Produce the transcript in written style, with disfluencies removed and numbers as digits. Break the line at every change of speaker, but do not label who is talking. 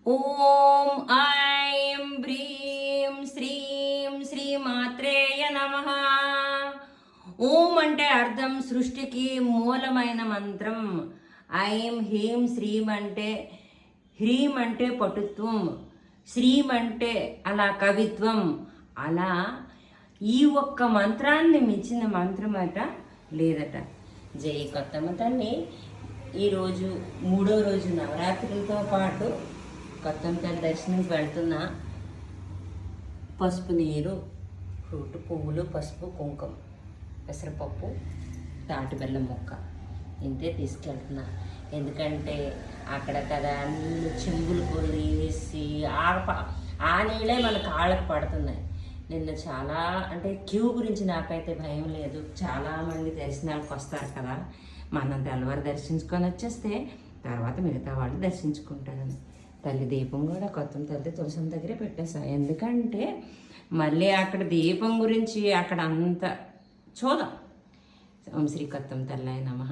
ఓం ఐం హ్రీం శ్రీం శ్రీమాత్రేయ నమః. ఓం అంటే అర్థం సృష్టికి మూలమైన మంత్రం. ఐం హ్రీం శ్రీం అంటే హ్రీం అంటే పటుత్వం, శ్రీం అంటే అలా కవిత్వం. అలా ఈ ఒక్క మంత్రాన్ని మించిన మంత్రం అట లేదట. జై కొత్తమ్మ తల్లి. ఈరోజు 3వ రోజు నవరాత్రులతో పాటు కొత్తమ్మ తల్లి దర్శనంకి వెళ్తున్నా. పసుపు నీరు, ఫ్రూట్, పువ్వులు, పసుపు, కుంకుమ, పెసరపప్పు, తాటి బెల్లం ముక్క ఇంతే తీసుకెళ్తున్నా. ఎందుకంటే అక్కడ కదా నీళ్ళు చెంబులు కొలిసి ఆ నీళ్ళే మన కాళ్ళకు పడుతున్నాయి. నిన్న చాలా అంటే క్యూ గురించి నాకైతే భయం లేదు. చాలామంది దర్శనాలకు వస్తారు కదా, మనం తెల్లవారు దర్శించుకొని వచ్చేస్తే తర్వాత మిగతా వాళ్ళు దర్శించుకుంటారని తల్లి దీపం కూడా కొత్తమ్మ తల్లి తులసం దగ్గరే పెట్టేశాం. ఎందుకంటే మళ్ళీ అక్కడ దీపం గురించి అక్కడ అంత చూద్దాం. ఓం శ్రీ కొత్తమ్మ తల్లి నమః.